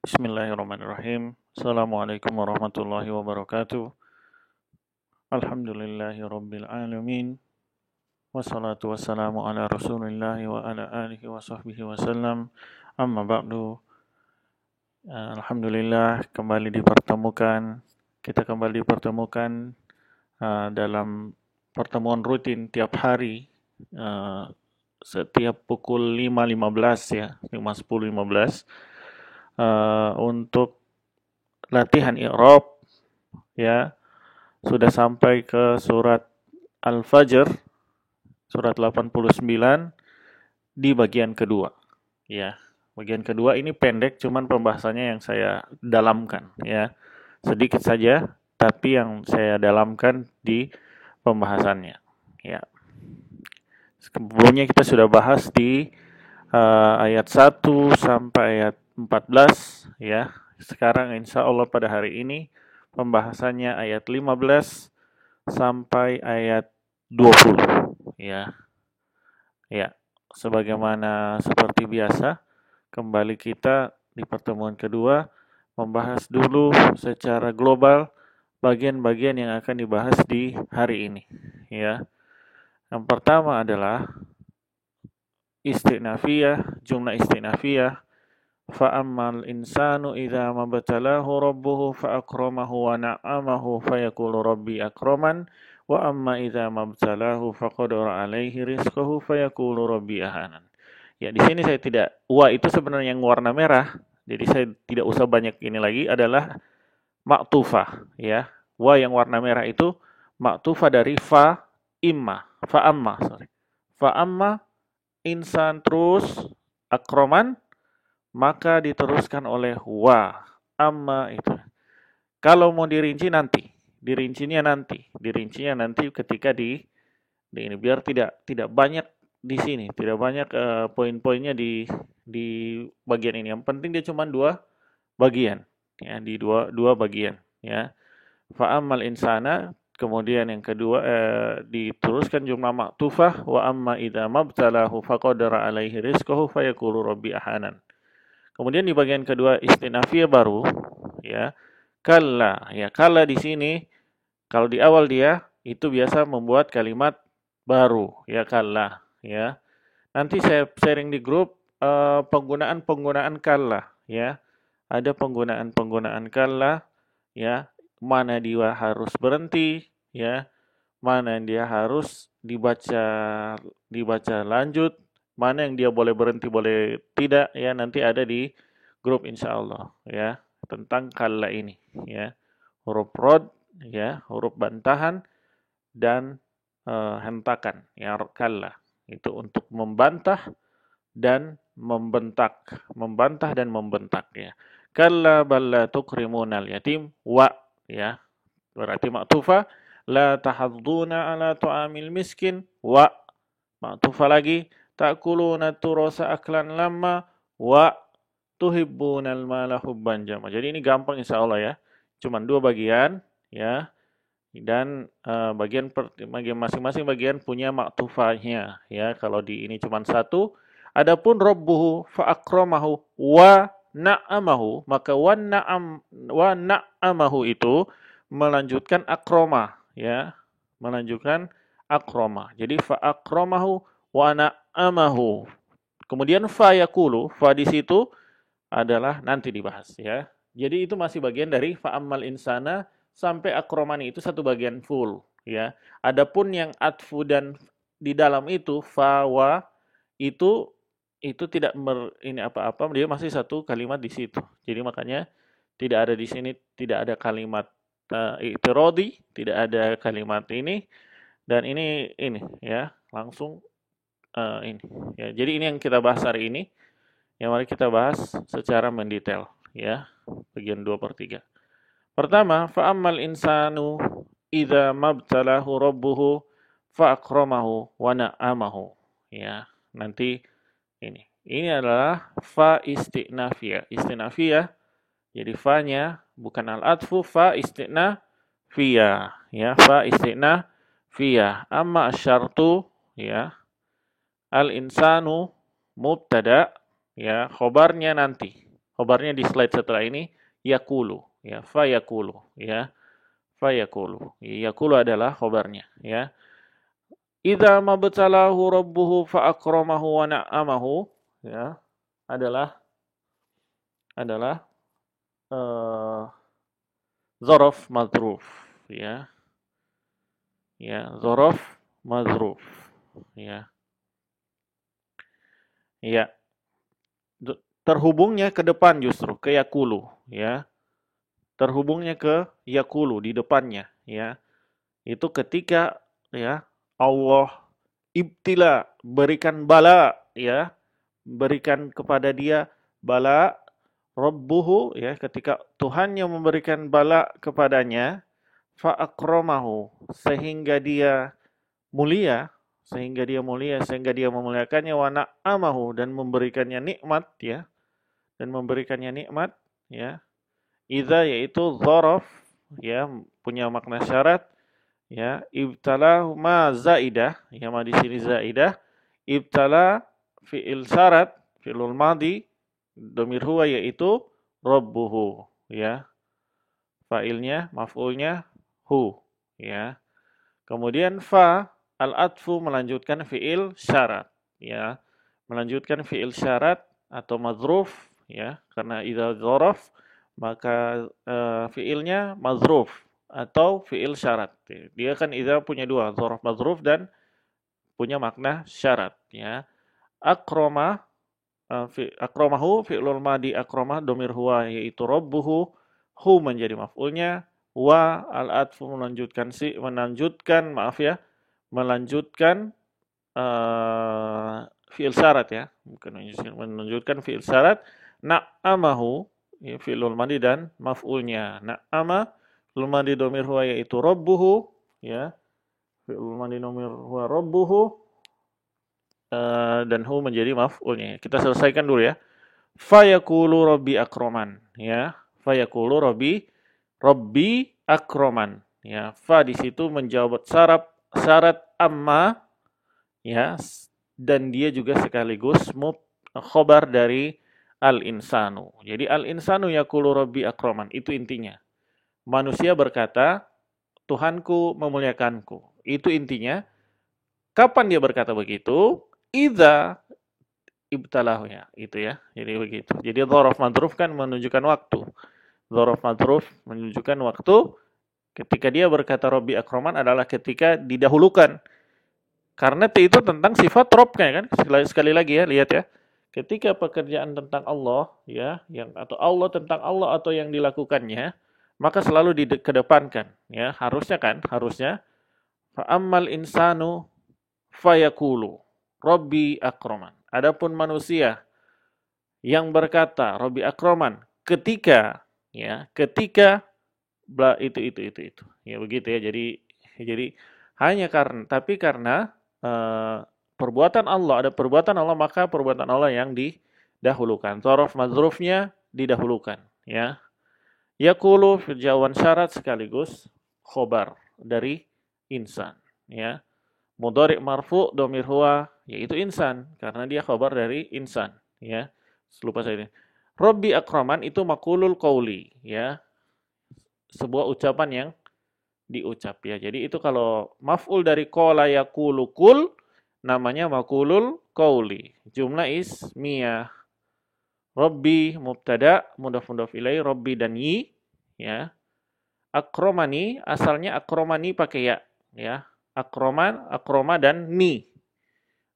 Bismillahirrahmanirrahim. Assalamualaikum warahmatullahi wabarakatuh. Alhamdulillahi rabbil alamin. Wassalatu wassalamu ala rasulillahi wa ala alihi wa sahbihi wasallam. Amma ba'du. Alhamdulillah kita kembali dipertemukan dalam pertemuan rutin tiap hari setiap pukul 5.15 ya, 5.10, 15 untuk latihan i'rab ya. Sudah sampai ke surat Al-Fajr, surat 89 di bagian kedua. Ya, bagian kedua ini pendek, cuman pembahasannya yang saya dalamkan ya. Sedikit saja, tapi yang saya dalamkan di pembahasannya. Ya. Sebelumnya kita sudah bahas di ayat 1 sampai ayat 14 ya. Sekarang insya Allah pada hari ini pembahasannya ayat 15 sampai ayat 20 ya. Ya, sebagaimana seperti biasa, kembali kita di pertemuan kedua membahas dulu secara global bagian-bagian yang akan dibahas di hari ini ya. Yang pertama adalah istinafiyah, jumlah istinafiyah. Fa'ammal insanu idza mabtalahu rabbuhu fa'akramahu wa na'amahu fayaqulu rabbi akraman wa amma idza mabtalahu faqadara alaihi rizqahu fayaqulu rabbi ahanan. Ya, di sini saya tidak itu sebenarnya yang warna merah. Jadi saya tidak usah banyak ini lagi, adalah maktufah ya. Yang warna merah itu maktufah dari fa amma insan terus akroman, maka diteruskan oleh wa amma itu. Kalau mau dirincinya nanti ketika di ini, biar tidak banyak di sini, tidak banyak poin-poinnya di bagian ini. Yang penting dia cuma dua bagian ya, di dua bagian ya. Fa ammal insana, kemudian yang kedua diteruskan jumlah maktufah, wa amma idza mabtalahu faqadara alaihi rizqahu fayaqulu rabbi ahanan. Kemudian di bagian kedua istinafiyah baru ya. Kalla ya, kalla di sini kalau di awal dia itu biasa membuat kalimat baru ya, kalla ya. Nanti saya sharing di grup penggunaan kalla ya. Ada penggunaan kalla ya, mana dia harus berhenti ya, mana yang dia harus dibaca lanjut, mana yang dia boleh berhenti boleh tidak ya. Nanti ada di grup insyaallah ya, tentang kalla ini ya. Huruf rod ya, huruf bantahan dan hentakan ya. Kalla itu untuk membantah dan membentak, ya. Kalla balla tukrimunal yatim wa ya. Berarti maktufa la tahadduna ala tu'amil miskin wa maktufa lagi ta'kuluna turasa aklan lamma wa tuhibbunal mala hubban jama. Jadi ini gampang insyaallah ya. Cuman dua bagian ya. Dan bagian masing-masing bagian punya maktufahnya ya. Kalau di ini cuma satu. Adapun rabbuhu fa akramahu wa na'amahu, maka wa na'amahu itu melanjutkan akroma ya. Melanjutkan akroma. Jadi fa akramahu wa na'amahu. Kemudian fa yaqulu, fa di situ adalah nanti dibahas ya. Jadi itu masih bagian dari fa ammal insana sampai akromani, itu satu bagian full ya. Adapun yang atfu dan di dalam itu fa wa itu tidak ini apa-apa, dia masih satu kalimat di situ. Jadi makanya tidak ada di sini, tidak ada kalimat i'tiradi, tidak ada kalimat ini, dan ini ya, langsung ini ya. Jadi ini yang kita bahas hari ini. Yang mari kita bahas secara mendetail ya, bagian 2/3. Pertama, fa'ammal insanu idza mabtalahu rabbuhu fa'akramahu wa na'amahu ya. Nanti ini adalah fa istinafiyah. Istinafiyah jadi fa-nya bukan al-atfu, fa istinafiyah ya, fa istinafiyah. Amma asyartu ya, al insanu mubtada ya, khobarnya nanti. Khobarnya di slide setelah ini yakulu, ya, fayakulu, ya. Fayakulu. Yakulu adalah khobarnya, ya. Idza mabtalahu rabbuhu fa akramahu wa na'amahu, ya, adalah eh dzaraf madzruf, ya. Ya, dzaraf madzruf, ya. Ya, terhubungnya ke depan justru ke yakulu, ya. Terhubungnya ke yakulu di depannya, ya. Itu ketika, ya, Allah ibtila, berikan bala, ya, berikan kepada dia bala, rabbuhu, ya, ketika Tuhannya memberikan bala kepadanya, fa akramahu, sehingga dia memuliakannya, wa na'amahu, dan memberikannya nikmat, ya, ya. Idza yaitu dzaraf, ya, punya makna syarat, ya. Ibtala ma zaidah, ya, ma di sini zaidah. Ibtala fi'il syarat, fi'lul madhi, dhamir huwa yaitu rabbuhu, ya. Fa'ilnya, maf'ulnya hu, ya. Kemudian fa al-atfu melanjutkan fi'il syarat, ya. Melanjutkan fi'il syarat atau madzruf, ya, karena idza dzaraf maka fi'ilnya madzruf atau fi'il syarat. Dia kan idza punya dua, dzaraf madzruf dan punya makna syarat, ya. Akroma akramahu fi'lul madi akramah dhamir huwa yaitu rabbuhu, hu menjadi maf'ulnya, wa al-atfu melanjutkan fi'il syarat, ya, bukan menunjukkan fi'il syarat. Na'amahu, ya, fi'lul madi dan maf'ulnya. Na'ama fi'lul madi dhamir huwa yaitu rabbuhu, ya. Fi'lul madi dhamir huwa rabbuhu, dan hu menjadi maf'ulnya. Kita selesaikan dulu, ya. Fayaqulu rabbi akraman, ya. Fayaqulu rabbi akraman, ya. Fa di situ menjawab syarat amma, ya, dan dia juga sekaligus khobar dari al-insanu. Jadi al-insanu yaqulu rabbi akraman, itu intinya. Manusia berkata, Tuhanku memuliakanku. Itu intinya. Kapan dia berkata begitu? Idza ibtalahu, ya, itu, ya. Jadi begitu. Jadi dzaraf madzruf kan menunjukkan waktu. Dzaraf madzruf menunjukkan waktu. Ketika dia berkata rabbi akraman adalah ketika didahulukan. Karena itu tentang sifat Rabb, kan? Sekali lagi, ya, lihat, ya. Ketika pekerjaan tentang Allah, ya, atau Allah tentang Allah atau yang dilakukannya, maka selalu dikedepankan, ya. Harusnya fa ammal insanu fayaqulu rabbi akraman. Adapun manusia yang berkata rabbi akraman ketika itu. Ya, begitu, ya. Jadi hanya karena perbuatan Allah, ada perbuatan Allah, maka perbuatan Allah yang didahulukan. Dzaraf madzrufnya didahulukan, ya. Yaqulu jawaban syarat sekaligus khobar dari insan, ya. Mudhari' marfu' dhamir huwa yaitu insan karena dia khabar dari insan, ya. Lupa saya ini. Rabbi akraman itu maqulul qauli, ya. Sebuah ucapan yang diucap, ya. Jadi itu kalau maf'ul dari qala yaqulu kul namanya maqulul qauli. Jumlah ismiyah. Rabbi mubtada, mudhaf ilaih, Rabbi dan yi, ya. Akramani asalnya akramani pakai ya. Akroma dan ni.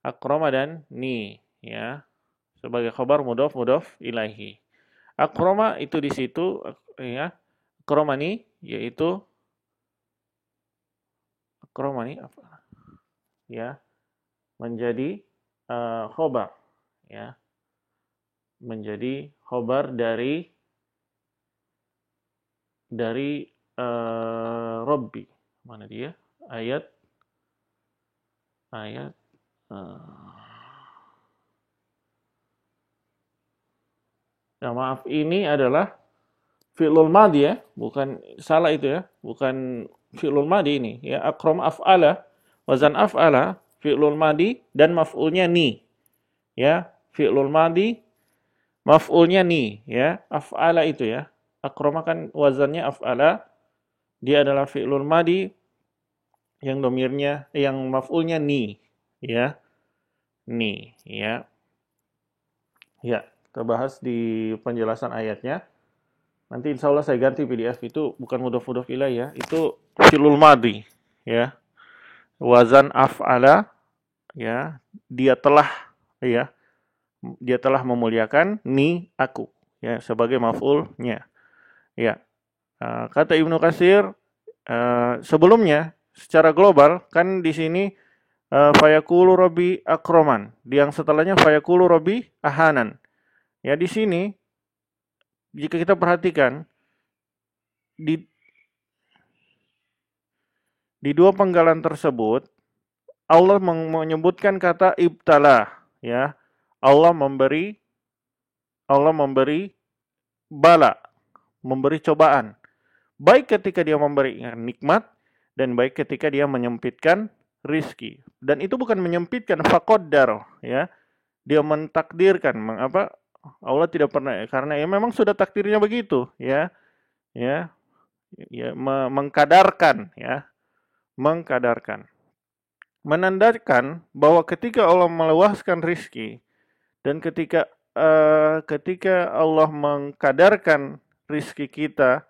Akroma dan ni, ya. Sebagai khabar mudhaf ilaihi. Akroma itu di situ, ya. Akromani yaitu akromani apa? Ya. Menjadi khabar, ya. Menjadi khabar dari Rabbi. Mana dia? Ayat nah, maaf, ini adalah fi'lul madhi, ya, bukan salah itu, ya, bukan fi'lul madhi ini, ya. Akram af'ala, wazan af'ala, fi'lul madhi dan maf'ulnya ni, ya. Fi'lul madhi Maf'ulnya ni, ya. Af'ala itu ya. Akroma kan wazannya af'ala. Dia adalah fi'lul madi yang domirnya, yang maf'ulnya ni, ya. Ni, ya. Ya, kita bahas di penjelasan ayatnya. Nanti insya Allah saya ganti PDF itu bukan mudhof ilaih ya. Itu fi'lul madi, ya. Wazan af'ala, ya. Ya. Dia telah memuliakan ni aku, ya, sebagai maf'ulnya. Ya. Kata Ibnu Katsir, sebelumnya secara global kan di sini fayaqulu rabbi akroman, yang setelahnya fayaqulu rabbi ahanan. Ya, di sini jika kita perhatikan di dua penggalan tersebut Allah menyebutkan kata ibtala, ya. Allah memberi bala, memberi cobaan. Baik ketika dia memberikan nikmat dan baik ketika dia menyempitkan rizki. Dan itu bukan menyempitkan, faqaddar, ya. Dia mentakdirkan, Allah tidak pernah, karena ya memang sudah takdirnya begitu, ya. Ya, mengkadarkan, ya. Mengkadarkan. Menandakan bahwa ketika Allah meluaskan rizki dan ketika Allah mengkadarkan rizki kita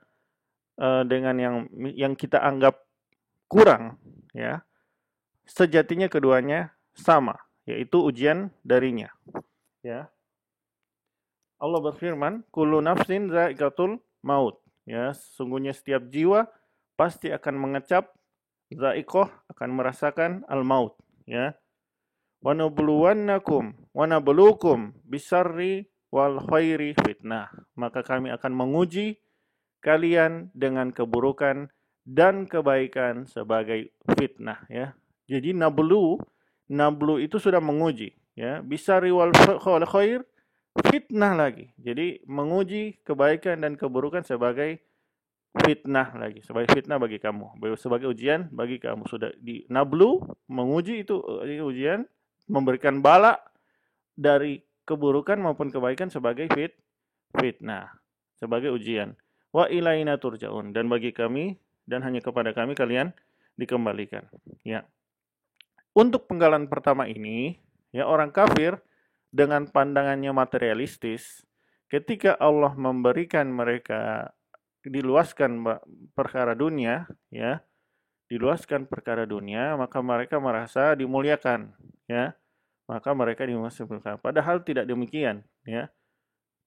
dengan yang kita anggap kurang, ya, sejatinya keduanya sama, yaitu ujian darinya, ya. Allah berfirman, kullu nafsin za'iqatul maut, ya, sungguhnya setiap jiwa pasti akan mengecap, za'iqah, akan merasakan al-maut, ya. Wa nabluukum bisarri wal khairi fitnah. Maka kami akan menguji kalian dengan keburukan dan kebaikan sebagai fitnah, ya. Jadi nablu itu sudah menguji, ya. Bisarri wal khair, fitnah lagi. Jadi menguji kebaikan dan keburukan sebagai fitnah lagi, sebagai fitnah bagi kamu, sebagai ujian bagi kamu. Sudah di nablu, menguji itu ujian, memberikan bala dari keburukan maupun kebaikan sebagai fitnah, sebagai ujian. Wa ilaina turja'un, dan bagi kami dan hanya kepada kami kalian dikembalikan, ya. Untuk penggalan pertama ini, ya, orang kafir dengan pandangannya materialistis, ketika Allah memberikan mereka diluaskan perkara dunia, ya, diluaskan perkara dunia, maka mereka merasa dimuliakan, ya, maka mereka dimuliakan. Padahal tidak demikian, ya.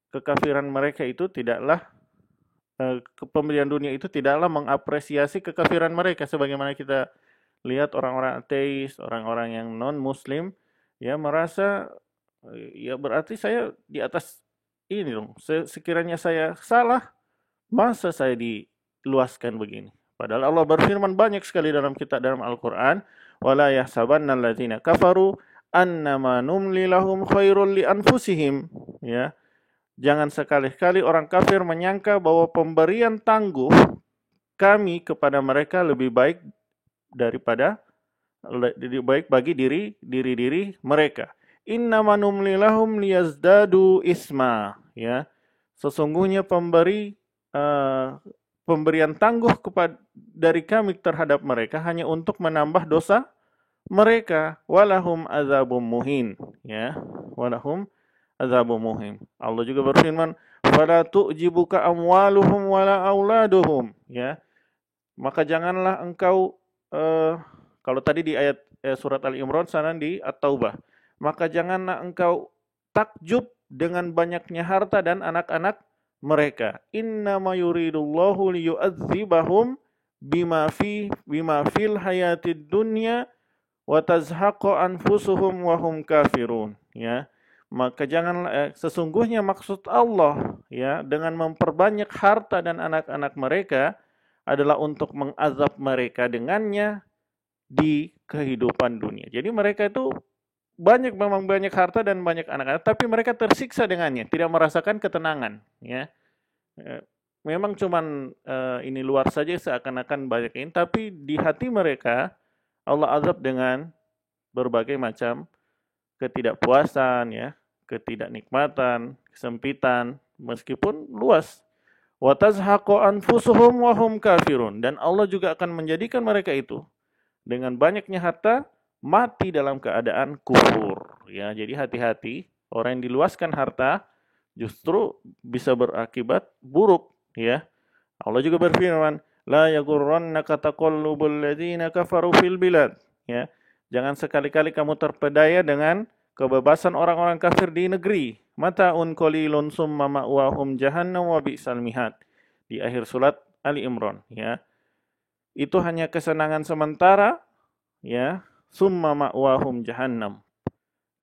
Kekafiran mereka itu tidaklah pemberian dunia itu tidaklah mengapresiasi kekafiran mereka, sebagaimana kita lihat orang-orang ateis, orang-orang yang non-muslim, ya, merasa ya berarti saya di atas ini dong. Sekiranya saya salah, masa saya diluaskan begini? Padahal Allah berfirman banyak sekali dalam Al-Qur'an, wala yahsabanna allazina kafaru annama numli lahum khairul li anfusihim, ya. Jangan sekali-kali orang kafir menyangka bahwa pemberian tangguh kami kepada mereka lebih baik bagi diri mereka. Innama numli lahum liyazdadu isma, ya. Sesungguhnya pemberian tangguh dari kami terhadap mereka hanya untuk menambah dosa mereka. Walahum azabum muhin, ya. Walahum azabum muhin. Allah juga berfirman, fala tu'jibuka amwaluhum wala auladuhum, ya. Maka janganlah engkau kalau tadi di ayat surat Al-Imran, sana di At-Taubah, maka janganlah engkau takjub dengan banyaknya harta dan anak-anak mereka. Innama yuridullahu liyu'adzibahum bima fil hayatid dunya wa tazhaqa anfusuhum wa hum kafirun, ya. Maka janganlah sesungguhnya maksud Allah, ya, dengan memperbanyak harta dan anak-anak mereka adalah untuk mengazab mereka dengannya di kehidupan dunia. Jadi mereka itu memang banyak harta dan banyak anak-anak, tapi mereka tersiksa dengannya, tidak merasakan ketenangan, ya. Memang cuman ini luar saja seakan-akan banyak ini, tapi di hati mereka Allah azab dengan berbagai macam ketidakpuasan, ya, ketidaknikmatan, kesempitan, meskipun luas. Wa tazhaqu anfusuhum wa hum kafirun, dan Allah juga akan menjadikan mereka itu dengan banyaknya harta mati dalam keadaan kufur. Ya, jadi hati-hati, orang yang diluaskan harta justru bisa berakibat buruk, ya. Allah juga berfirman, la yaghurrannaka taqallubul ladzina kafaru fil bilad. Ya. Jangan sekali-kali kamu terpedaya dengan kebebasan orang-orang kafir di negeri. Mata'un qalilun summa ma'wahum jahannam wa bi'sal mihad. Di akhir surat Ali Imran, ya. Itu hanya kesenangan sementara, ya. Summa ma'wahum jahannam.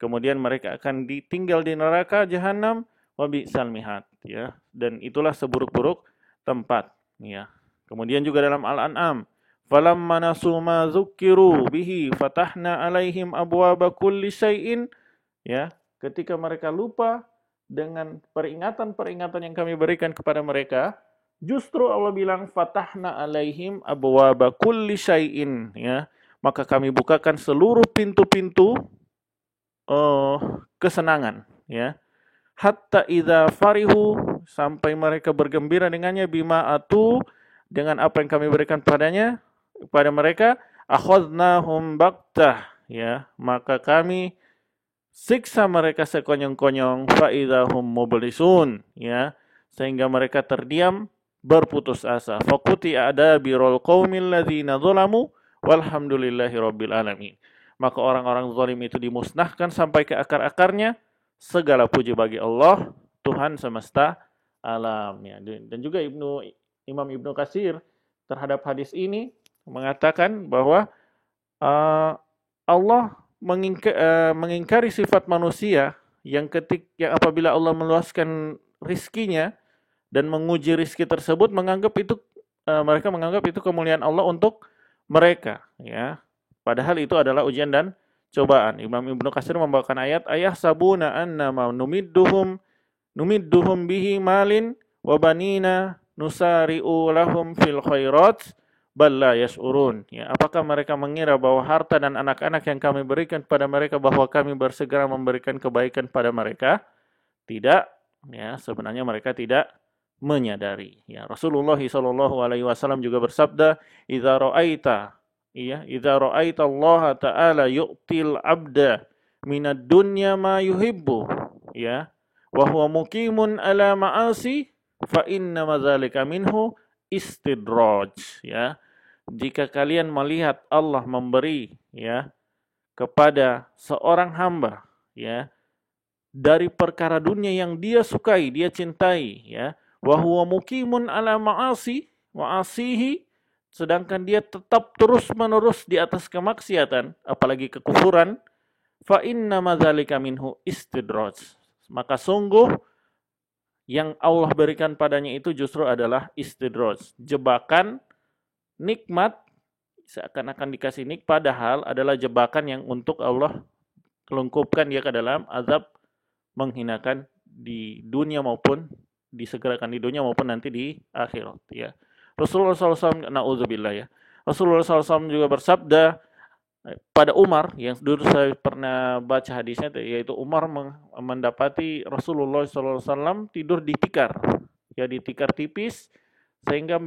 Kemudian mereka akan ditinggal di neraka jahannam wa bi'sal mihad, ya. Dan itulah seburuk-buruk tempat, ya. Kemudian juga dalam Al-An'am, falamma nasu ma dzukkiru bihi fatahna alaihim abwaaba kulli syai'in, ya, ketika mereka lupa dengan peringatan-peringatan yang kami berikan kepada mereka, justru Allah bilang fatahna alaihim abwaaba kulli syai'in, ya, maka kami bukakan seluruh pintu-pintu kesenangan, ya. Hatta idza farihu, sampai mereka bergembira dengannya, bima atu, dengan apa yang kami berikan padanya pada mereka, akhadnahum baktah, ya, maka kami siksa mereka sekonyong-konyong, fa idzahum mublisun, ya, sehingga mereka terdiam berputus asa. Faquti adabirul qaumil ladzina zalamu walhamdulillahi rabbil alamin. Maka orang-orang zalim itu dimusnahkan sampai ke akar-akarnya. Segala puji bagi Allah, Tuhan semesta alam, ya. Dan juga Imam Ibnu Katsir terhadap hadis ini mengatakan bahwa Allah mengingkari sifat manusia yang apabila Allah meluaskan rizkinya dan menguji rizki tersebut, mereka menganggap itu kemuliaan Allah untuk mereka, ya. Padahal itu adalah ujian dan cobaan. Imam Ibnu Katsir membawakan ayat, sabuna annama numidduhum bihi malin wa banina nusari'u lahum fil khairat bal la yash'urun. Ya, apakah mereka mengira bahwa harta dan anak-anak yang kami berikan kepada mereka bahwa kami bersegera memberikan kebaikan pada mereka? Tidak, ya, sebenarnya mereka tidak menyadari. Ya, Rasulullah SAW juga bersabda, idza ra'aita Allah Ta'ala yu'til abda minad dunya ma yuhibbu, ya, wa huwa muqimun ala ma'asi fa inna madzalika minhu istidraj, ya. Jika kalian melihat Allah memberi, ya, kepada seorang hamba, ya, dari perkara dunia yang dia sukai, dia cintai, ya, wa huwa muqimun ala ma'asi wa asihi, sedangkan dia tetap terus-menerus di atas kemaksiatan, apalagi kekufuran, fa inna madzalika minhu istidraj, maka sungguh yang Allah berikan padanya itu justru adalah istidraj, jebakan nikmat, seakan-akan dikasih nikmat, padahal adalah jebakan yang untuk Allah kelungkupkan dia ke dalam azab menghinakan di dunia maupun disegerakan di dunia maupun nanti di akhirat, ya. Rasulullah SAW, na'udzubillah, ya. Rasulullah SAW juga bersabda pada Umar, yang dulu saya pernah baca hadisnya, yaitu Umar mendapati Rasulullah SAW tidur di tikar, ya, di tikar tipis, sehingga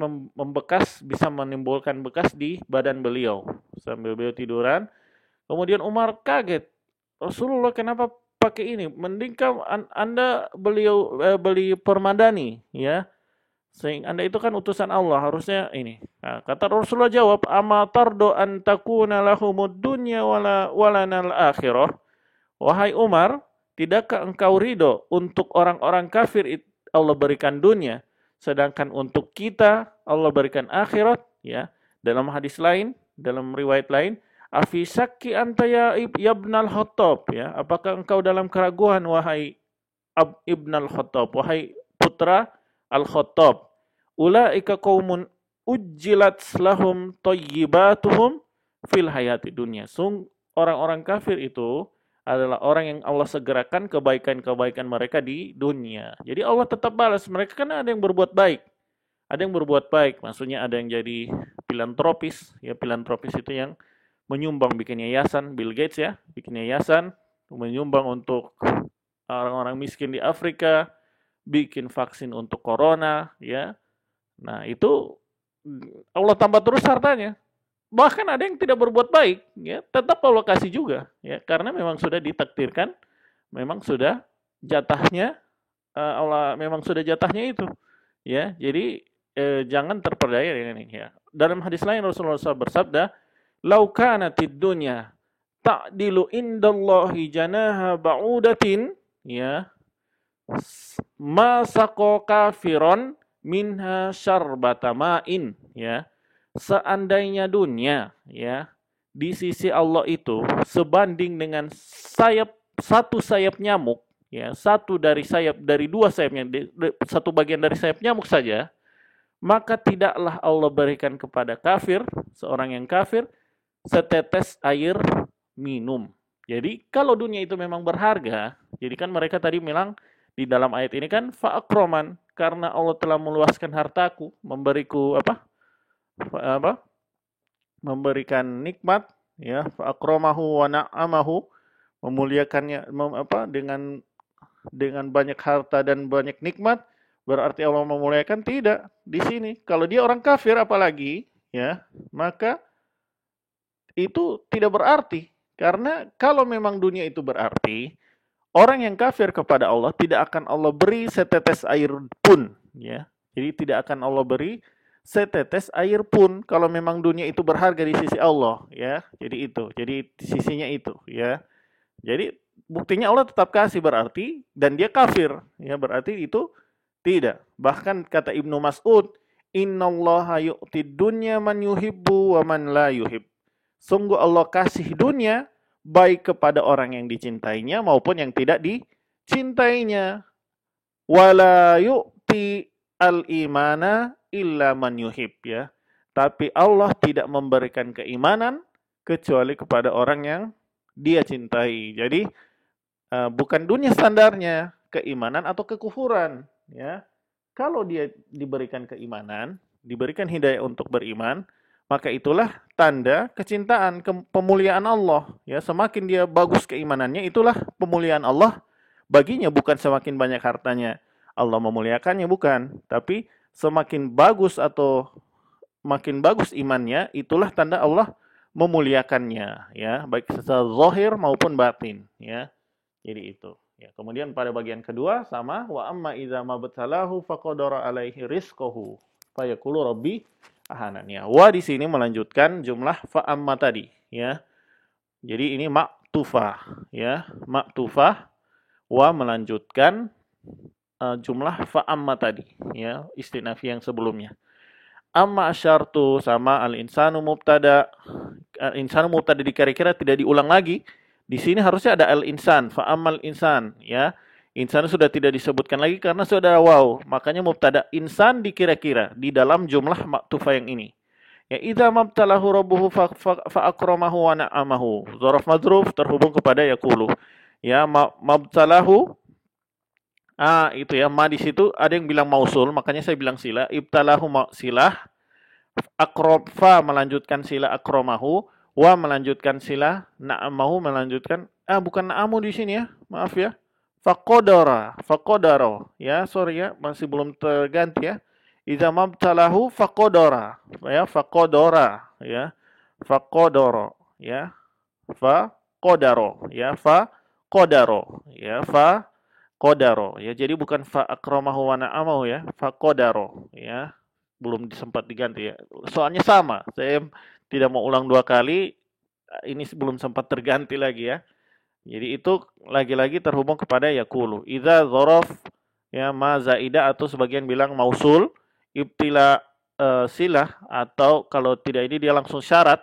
bisa menimbulkan bekas di badan beliau sambil beliau tiduran. Kemudian Umar kaget, Rasulullah kenapa pakai ini? Mending Anda beli permadani, ya. Sehingga Anda itu kan utusan Allah, harusnya ini. Nah, kata Rasulullah jawab, ama tardo an takuna lahumud dunya walanal akhirah. Wahai Umar, tidakkah engkau ridho untuk orang-orang kafir Allah berikan dunia, sedangkan untuk kita Allah berikan akhirat, ya. Dalam hadis lain, dalam riwayat lain, afi syakki anta ya ibnal Khattab, ya. Apakah engkau dalam keraguan wahai ibnal Khattab, wahai putra Al-Khattab? Ulaika qaumun ujjilat lahum thayyibatuhum fil hayati dunya. Orang-orang kafir itu adalah orang yang Allah segerakan kebaikan-kebaikan mereka di dunia. Jadi Allah tetap balas mereka, karena ada yang berbuat baik. Ada yang berbuat baik, maksudnya ada yang jadi filantropis, ya. Filantropis itu yang menyumbang, bikin yayasan, Bill Gates, ya, bikin yayasan, menyumbang untuk orang-orang miskin di Afrika, bikin vaksin untuk corona, ya. Nah, itu Allah tambah terus hartanya. Bahkan ada yang tidak berbuat baik, ya, tetap Allah kasih juga, ya, karena memang sudah ditakdirkan, memang sudah jatahnya, Allah memang sudah jatahnya itu, ya. Jadi jangan terperdaya dengan ini, ya. Dalam hadis lain Rasulullah SAW bersabda, "Lau kanatid dunya ta'dilu indallahi janaha ba'udatin," ya, "ma saqo kafiron minha syarbata ma'in," ya. Seandainya dunia, ya, di sisi Allah itu sebanding dengan satu sayap nyamuk, ya, satu dari sayap dari dua sayapnya, satu bagian dari sayap nyamuk saja, maka tidaklah Allah berikan kepada kafir, seorang yang kafir, setetes air minum. Jadi kalau dunia itu memang berharga, jadi kan mereka tadi bilang di dalam ayat ini kan fa'akroman, karena Allah telah meluaskan hartaku, memberiku apa? Memberikan nikmat, ya, fa'akromahu wa na'amahu, memuliakannya dengan banyak harta dan banyak nikmat, berarti Allah memuliakan? Tidak. Di sini kalau dia orang kafir apalagi, ya, maka itu tidak berarti. Karena kalau memang dunia itu berarti, orang yang kafir kepada Allah tidak akan Allah beri setetes air pun, ya. Jadi tidak akan Allah beri setetes air pun kalau memang dunia itu berharga di sisi Allah, ya. Jadi itu. Jadi sisinya itu, ya. Jadi buktinya Allah tetap kasih berarti, dan dia kafir, ya, berarti itu tidak. Bahkan kata Ibnu Mas'ud, "Innallaha yu'tid dunya man yuhibbu wa man la yuhib." Sungguh Allah kasih dunia baik kepada orang yang dicintainya maupun yang tidak dicintainya. Wala yu'ti al-imana illa man yuhib, ya. Tapi Allah tidak memberikan keimanan kecuali kepada orang yang dia cintai. Jadi bukan dunia standarnya, keimanan atau kekufuran, ya. Kalau dia diberikan keimanan, diberikan hidayah untuk beriman, maka itulah tanda kecintaan, pemuliaan Allah, ya. Semakin dia bagus keimanannya, itulah pemuliaan Allah baginya, bukan semakin banyak hartanya Allah memuliakannya, bukan, tapi semakin bagus atau makin bagus imannya, itulah tanda Allah memuliakannya, ya, baik secara zahir maupun batin, ya. Jadi itu, ya. Kemudian pada bagian kedua sama, wa amma idza mabtalahu faqadara alaihi rizqahu fayaqulu rabbi ahanan, ya. Wa di sini melanjutkan jumlah fa amma tadi, ya. Jadi ini maktufah, ya, maktufah. Wa melanjutkan jumlah fa amma tadi, ya, istinafi yang sebelumnya. Amma asyartu sama al-insanu mubtada. Al-insanu mubtada dikira-kira tidak diulang lagi. Di sini harusnya ada al-insan, fa ammal insan, ya. Insan sudah tidak disebutkan lagi karena sudah ada waw. Makanya mubtada insan dikira-kira di dalam jumlah maktufah yang ini. Ya, idza mabtalahu rabbuhu fa akramahu wa na'amahu. Dzaraf madzruf terhubung kepada yaqulu. Ya, mabtalahu, itu ya, ma di situ ada yang bilang mausul, makanya saya bilang sila. Ibtalahu silah, akrofa melanjutkan sila akromahu, wa melanjutkan sila, na'amahu melanjutkan, bukan na'amu di sini, ya, maaf, ya. Faqadara, ya, sorry, ya, masih belum terganti, ya. Idza mabtalahu faqadara, ya, faqadara, ya. Faqadara, ya. Faqadara, ya, faqadara, ya, Kodaro, ya, jadi bukan fa akramahu wa na'amahu, ya, fa kodaro, ya, belum sempat diganti, ya, soalnya sama, saya tidak mau ulang dua kali, ini belum sempat terganti lagi, ya. Jadi itu lagi-lagi terhubung kepada yakulu. Idza dzaraf, ya, ma zaidah atau sebagian bilang mausul, ibtila silah, atau kalau tidak ini dia langsung syarat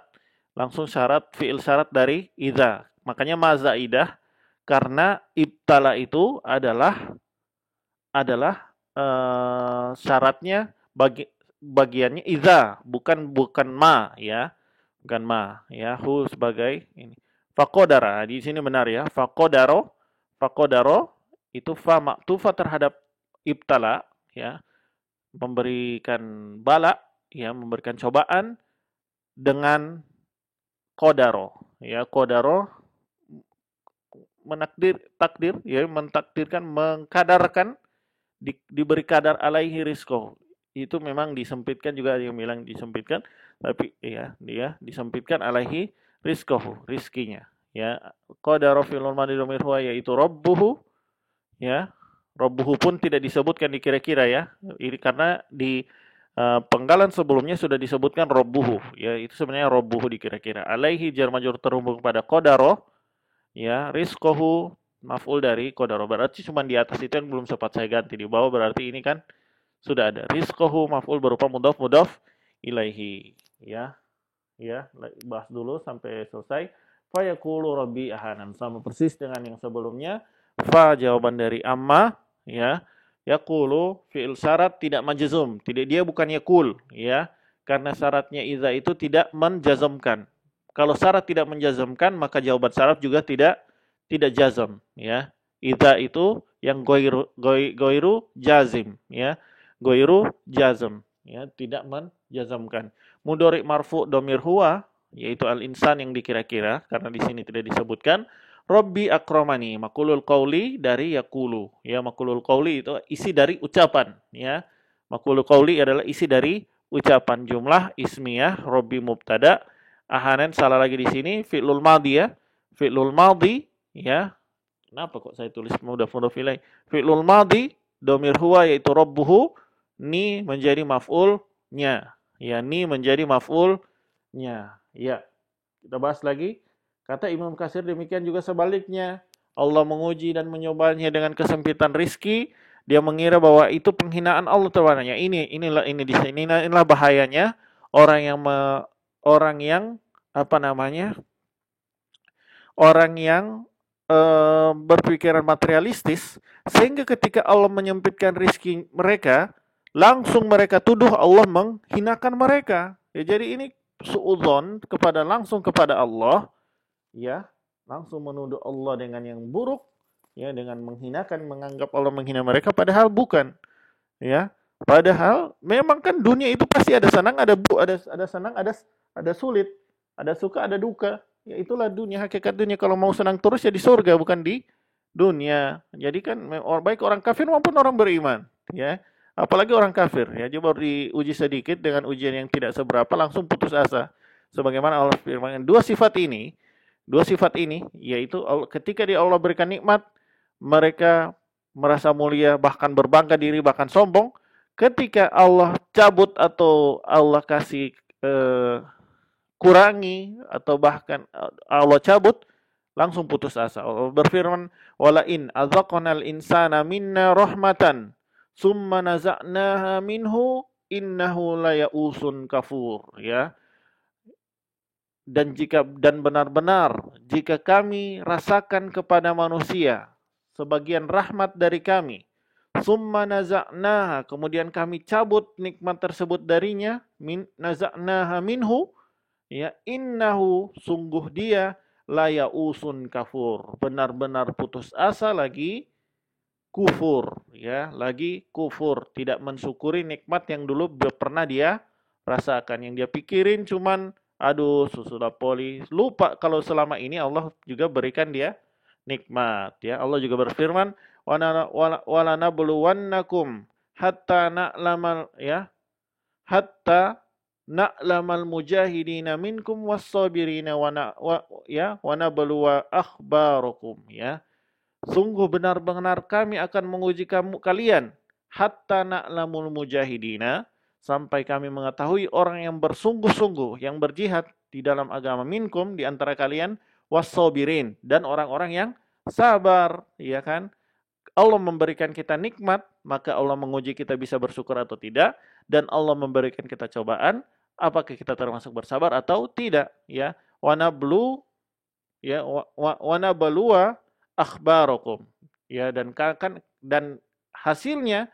fiil syarat dari idza. Makanya ma zaidah karena ibtala itu adalah syaratnya bagiannya iza, bukan ma, ya. Bukan ma, ya, hu sebagai ini. Faqadara, di sini benar, ya. Faqadaro itu fa maktufa terhadap ibtala, ya. Memberikan bala, ya, memberikan cobaan dengan qadaro, ya. Qadaro takdir ya, mentakdirkan, mengkadarkan, diberi kadar alaihi rizqahu. Itu memang disempitkan, juga ada yang bilang disempitkan, tapi ya dia disempitkan alaihi rizqahu, rizkinya. Ya, qadara fil madi dhamir huwa yaitu rabbuhu, ya. Rabbuhu pun tidak disebutkan di kira-kira ya. Ini karena di penggalan sebelumnya sudah disebutkan rabbuhu, ya itu sebenarnya rabbuhu di kira-kira. Alaihi jar majrur terhubung pada qadara, ya, rizqahu maf'ul dari qadara. Berarti cuma di atas itu yang belum sempat saya ganti. Di bawah berarti ini kan sudah ada. Rizqahu maf'ul berupa mudhaf ilaihi. Ya. Ya, bahas dulu sampai selesai. Fa yaqulu rabbi ahanan. Sama persis dengan yang sebelumnya. Fa jawaban dari amma, ya. Yaqulu fi'il syarat tidak majzum. Tidak, dia bukan yaqul, ya. Karena syaratnya iza itu tidak menjazmkan. Kalau syarat tidak menjazmkan, maka jawaban syarat juga tidak jazm, ya. Iza itu yang goiru jazim, ya. Goiru jazm, ya, tidak menjazmkan. Mudhari marfu domir huwa, yaitu al-insan yang dikira-kira, karena di sini tidak disebutkan. Robbi akramani, makulul qauli dari yakulu. Ya, makulul qauli itu isi dari ucapan, ya. Makulul qauli adalah isi dari ucapan. Jumlah ismiyah, Robbi mubtada, ahanan salah lagi di sini, fi'lul madhi ya. Fi'lul madhi, ya. Kenapa kok saya tulis mudhaf ilaih? Fi'lul madhi domir huwa yaitu rabbuhu, ni menjadi maf'ulnya. Ya, ni menjadi maf'ulnya. Ya. Kita bahas lagi. Kata Imam Katsir demikian juga sebaliknya. Allah menguji dan menyobanya dengan kesempitan rizki. Dia mengira bahwa itu penghinaan Allah Ta'ala. Inilah bahayanya orang yang berpikiran materialistis, sehingga ketika Allah menyempitkan rizki mereka, langsung mereka tuduh Allah menghinakan mereka. Ya, jadi ini suudzon langsung kepada Allah, ya, langsung menuduh Allah dengan yang buruk, ya, dengan menghinakan, menganggap Allah menghina mereka, padahal bukan, ya. Padahal memang kan dunia itu pasti ada senang, ada senang, ada sulit, ada suka, ada duka. Ya itulah dunia, hakikat dunia. Kalau mau senang terus ya di surga, bukan di dunia. Jadi kan baik orang kafir maupun orang beriman, ya. Apalagi orang kafir, ya, dia baru diuji sedikit dengan ujian yang tidak seberapa langsung putus asa. Sebagaimana Allah firman, dua sifat ini yaitu ketika Allah berikan nikmat, mereka merasa mulia, bahkan berbangga diri, bahkan sombong. Ketika Allah cabut atau Allah kasih kurangi atau bahkan Allah cabut, langsung putus asa. Allah berfirman, wala in adzaqnal insana minna rahmatan summa naza'naha minhu innahu layausun kafur, ya. Dan benar-benar jika kami rasakan kepada manusia sebagian rahmat dari kami, summa naza'naha, kemudian kami cabut nikmat tersebut darinya, naza'naha minhu, ya, innahu, sungguh dia, layausun kafur, benar-benar putus asa lagi kufur, ya, lagi kufur, tidak mensyukuri nikmat yang dulu pernah dia rasakan. Yang dia pikirin cuman aduh sudah poli, lupa kalau selama ini Allah juga berikan dia nikmat, ya. Allah juga berfirman, wala nabluwannakum hatta na'lamal, ya, hatta na'lamal mujahidina minkum was-sabirina wa nabluwa akhbarakum, ya. Sungguh benar-benar kami akan menguji kalian hatta na'lamul mujahidina, sampai kami mengetahui orang yang bersungguh-sungguh, yang berjihad di dalam agama, minkum, di antara kalian, was-sabirin, dan orang-orang yang sabar, ya kan? Allah memberikan kita nikmat, maka Allah menguji kita bisa bersyukur atau tidak, dan Allah memberikan kita cobaan, apakah kita termasuk bersabar atau tidak, ya. Wa nablu, ya, wa nabluwa akhbarakum, ya, dan hasilnya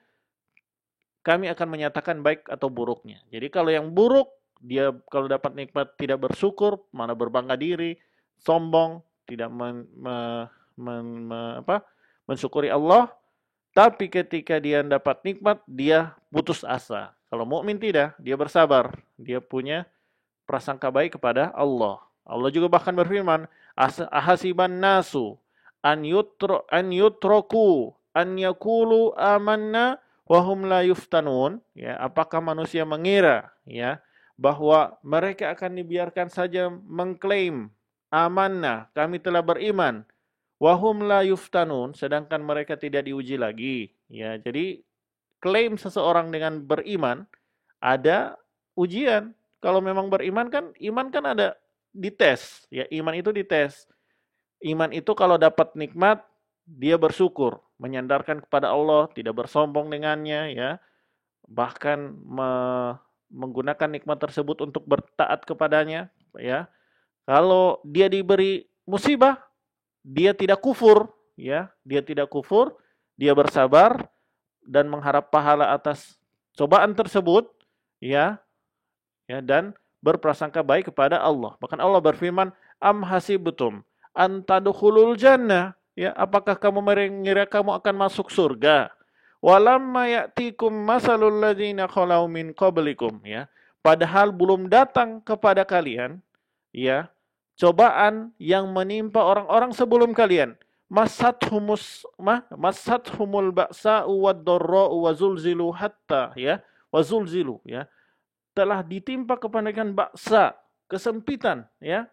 kami akan menyatakan baik atau buruknya. Jadi kalau yang buruk, dia kalau dapat nikmat tidak bersyukur, malah berbangga diri, sombong, tidak mensyukuri Allah. Tapi ketika dia dapat nikmat, dia putus asa. Kalau mukmin tidak, dia bersabar, dia punya prasangka baik kepada Allah. Allah juga bahkan berfirman, ahasiban nasu an yutroku an yakulu amanna wahum la yuftanun, ya, apakah manusia mengira, ya, bahwa mereka akan dibiarkan saja mengklaim amanna, kami telah beriman, wahum la yuftanun, sedangkan mereka tidak diuji lagi, ya. Jadi klaim seseorang dengan beriman ada ujian. Kalau memang beriman kan, iman kan ada dites, ya, iman itu dites. Iman itu kalau dapat nikmat, dia bersyukur, menyandarkan kepada Allah, tidak bersombong dengannya, ya, bahkan menggunakan nikmat tersebut untuk bertaat kepadanya, ya. Kalau dia diberi musibah, dia tidak kufur, ya, dia tidak kufur, dia bersabar dan mengharap pahala atas cobaan tersebut, ya, ya, dan berprasangka baik kepada Allah. Bahkan Allah berfirman, am hasibtum an tadkhulul jannah, ya, apakah kamu mengira kamu akan masuk surga? Walamma ya'tikum masalul ladzina khalau min qablikum, ya. Padahal belum datang kepada kalian, ya, cobaan yang menimpa orang-orang sebelum kalian. Masathumul ba'sa'u wad-dharra'u wazulzilu hatta, ya, wazulzilu, ya, telah ditimpa kepada baksa, kesempitan, ya,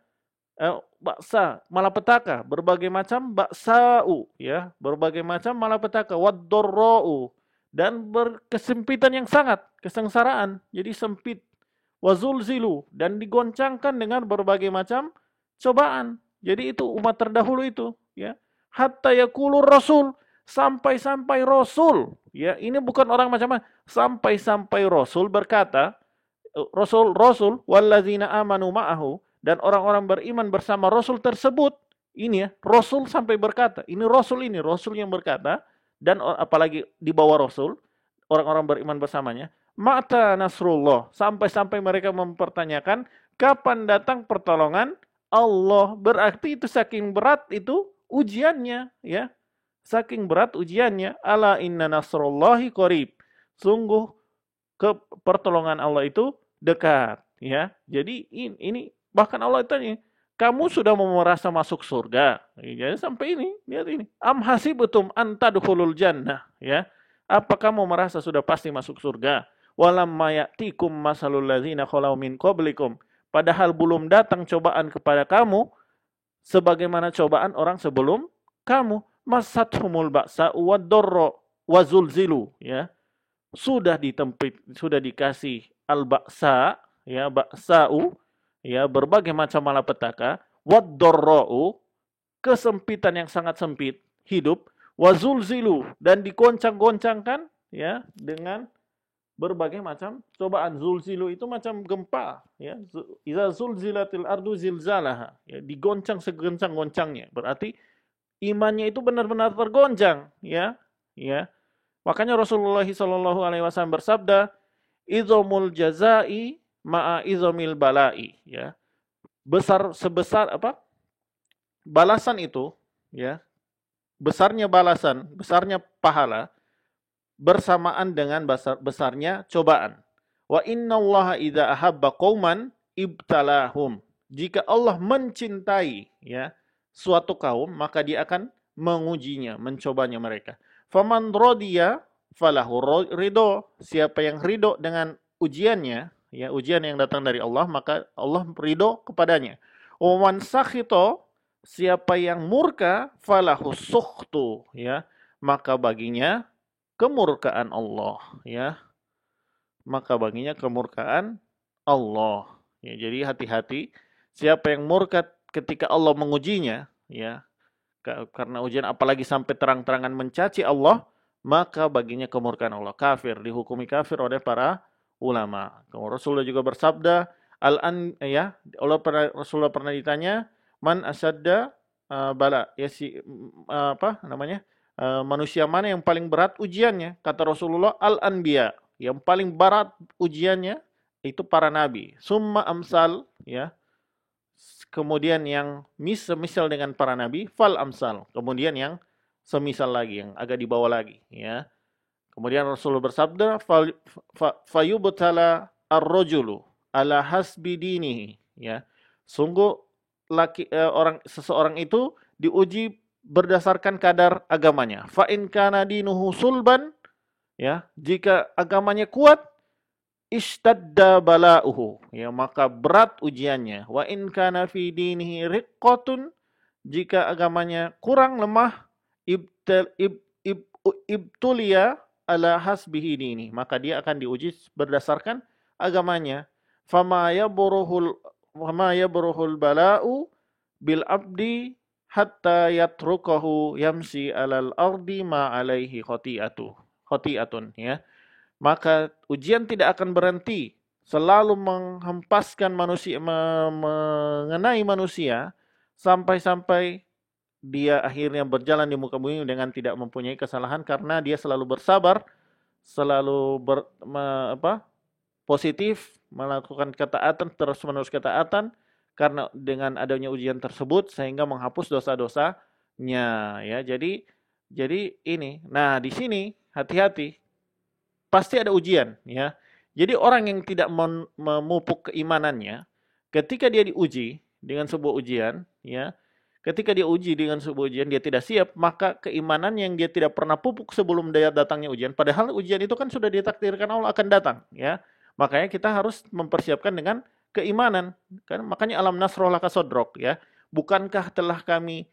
baksa, malapetaka, berbagai macam baksa'u, ya, berbagai macam malapetaka, wad-dharra'u, dan berkesempitan yang sangat, kesengsaraan, jadi sempit, wazulzilu, dan digoncangkan dengan berbagai macam cobaan. Jadi itu umat terdahulu itu, ya. Hatta yaqulur rasul, sampai-sampai rasul, ya, ini bukan orang macam-macam, sampai-sampai rasul berkata, Rasul walladzina amanu ma'ahu, dan orang-orang beriman bersama Rasul tersebut. Ini, ya, Rasul sampai berkata, ini Rasul yang berkata, dan apalagi di bawah Rasul, orang-orang beriman bersamanya, mata nasrullah, sampai-sampai mereka mempertanyakan kapan datang pertolongan Allah. Berarti itu saking berat itu ujiannya, ya. Saking berat ujiannya. Ala inna nasrullahi qarib. Sungguh pertolongan Allah itu dekat, ya. Jadi ini bahkan Allah tanya, kamu sudah mau merasa masuk surga, ya, sampai ini, lihat ini, am hasibtum an tadkhulul jannah, ya, apa kamu merasa sudah pasti masuk surga, walamma ya'tikum masalul ladzina khalau min qablikum, padahal belum datang cobaan kepada kamu sebagaimana cobaan orang sebelum kamu, masathumul ba'sa wad-dharra wazulzilu, ya, sudah dikasih al-ba'sa, ya, ba'sa'u, ya, berbagai macam malapetaka, wad-dharra'u, kesempitan yang sangat sempit hidup, wazulzilu, dan digoncang-goncangkan, ya, dengan berbagai macam cobaan. Zulzilu itu macam gempa, ya. Iza zulzilatil ardu zilzalaha, ya, digoncang segoncang-goncangnya. Berarti imannya itu benar-benar tergoncang, ya, ya. Makanya Rasulullah SAW bersabda, "Idzamul jazai ma'a idzamil balai," ya. Sebesar apa? Balasan itu, ya. Besarnya balasan, besarnya pahala bersamaan dengan besarnya cobaan. Wa innallaha idza ahabba qauman ibtalahum. Jika Allah mencintai, ya, suatu kaum, maka dia akan mengujinya, mencobanya mereka. Faman radiya falahu ridho. Siapa yang ridho dengan ujiannya, ya, ujian yang datang dari Allah, maka Allah ridho kepadanya. Waman sakhito, siapa yang murka, falahu sukhtu, ya, maka baginya kemurkaan Allah, ya. Maka baginya kemurkaan Allah. Ya, jadi hati-hati siapa yang murka ketika Allah mengujinya, ya. Karena ujian apalagi sampai terang-terangan mencaci Allah, maka baginya kemurkaan Allah, kafir, dihukumi kafir oleh para ulama. Rasulullah juga bersabda, ya, Rasulullah pernah ditanya, man asyadda bala, ya, apa namanya? Manusia mana yang paling berat ujiannya? Kata Rasulullah, al-anbiya, yang paling berat ujiannya itu para nabi. Summa amsal, ya. Kemudian yang semisal dengan para nabi, fal amsal. Kemudian yang semisal lagi, yang agak di bawah lagi, ya. Kemudian Rasulullah bersabda, fayubtala ar-rajulu ala hasbi dinihi, ya. Sungguh seseorang itu diuji berdasarkan kadar agamanya. Fa in kana dinuhu sulban, ya, jika agamanya kuat, ishtadda bala'uhu, ya, maka berat ujiannya. Wa in kana fi dinihi riqqatun, jika agamanya kurang lemah, ibtal ib, ib, ibtulia ala hasbihi dini, maka dia akan diuji berdasarkan agamanya. Fama yabruhul bala'u bil abdi hatta yatrukahu yamsi alal ardi ma alaihi khoti'atun, ya. Maka ujian tidak akan berhenti, selalu menghempaskan manusia, mengenai manusia, sampai-sampai dia akhirnya berjalan di muka bumi dengan tidak mempunyai kesalahan, karena dia selalu bersabar, selalu positif, melakukan ketaatan, terus-menerus ketaatan, karena dengan adanya ujian tersebut sehingga menghapus dosa-dosanya, ya. Jadi ini. Nah, di sini hati-hati, pasti ada ujian, ya. Jadi orang yang tidak memupuk keimanannya, ketika dia diuji dengan sebuah ujian, ya, ketika dia uji dengan sebuah ujian, dia tidak siap, maka keimanan yang dia tidak pernah pupuk sebelum dia datangnya ujian, padahal ujian itu kan sudah ditakdirkan Allah akan datang, ya. Makanya kita harus mempersiapkan dengan keimanan, kan? Makanya alam nasroh laka sodrok, ya. Bukankah telah kami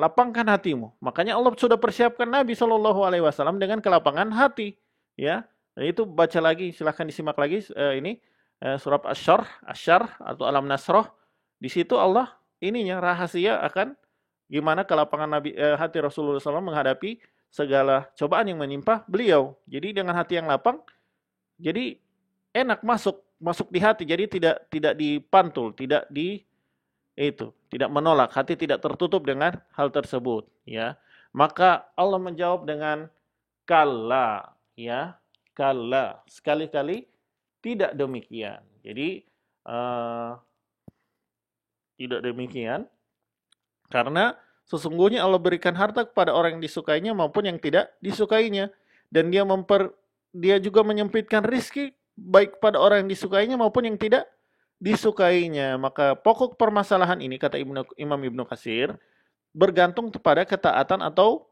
lapangkan hatimu? Makanya Allah sudah persiapkan Nabi SAW dengan kelapangan hati, ya. Nah, itu baca lagi, silahkan disimak lagi ini surat Asyar atau alam nasroh. Di situ Allah ininya rahasia akan gimana kelapangan hati Rasulullah SAW menghadapi segala cobaan yang menimpa beliau. Jadi dengan hati yang lapang, jadi enak masuk di hati, jadi tidak dipantul, tidak menolak, hati tidak tertutup dengan hal tersebut, ya. Maka Allah menjawab dengan kalla, ya, kalla, sekali-kali tidak demikian. Jadi tidak demikian, karena sesungguhnya Allah berikan harta kepada orang yang disukainya maupun yang tidak disukainya, dan dia juga menyempitkan rizki baik pada orang yang disukainya maupun yang tidak disukainya. Maka pokok permasalahan ini, kata Imam Ibnu Katsir, bergantung kepada ketaatan atau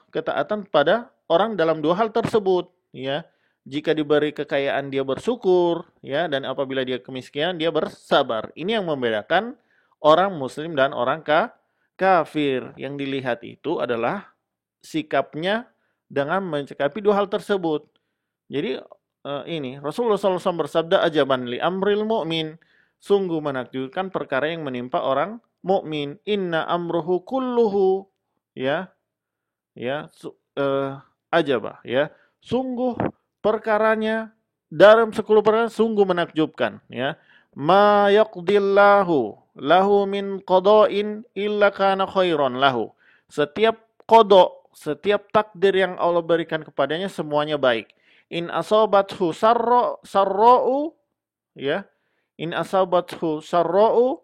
ketaatan pada orang dalam dua hal tersebut, ya. Jika diberi kekayaan dia bersyukur, ya, dan apabila dia kemiskinan dia bersabar. Ini yang membedakan orang muslim dan orang kafir. Yang dilihat itu adalah sikapnya dengan mencikapi dua hal tersebut. Jadi ini Rasulullah SAW bersabda, ajaban li amril mu'min, sungguh menakjubkan perkara yang menimpa orang mukmin. Inna amruhu kulluhu, ya, ajabah, ya, sungguh perkaranya dalam 10 perkara sungguh menakjubkan, ya. Ma yaqdillahu lahu min qada'in illa kana khairan lahu. Setiap qada, setiap takdir yang Allah berikan kepadanya semuanya baik. In asabathu sarra'u, ya. In asabathu sarra'u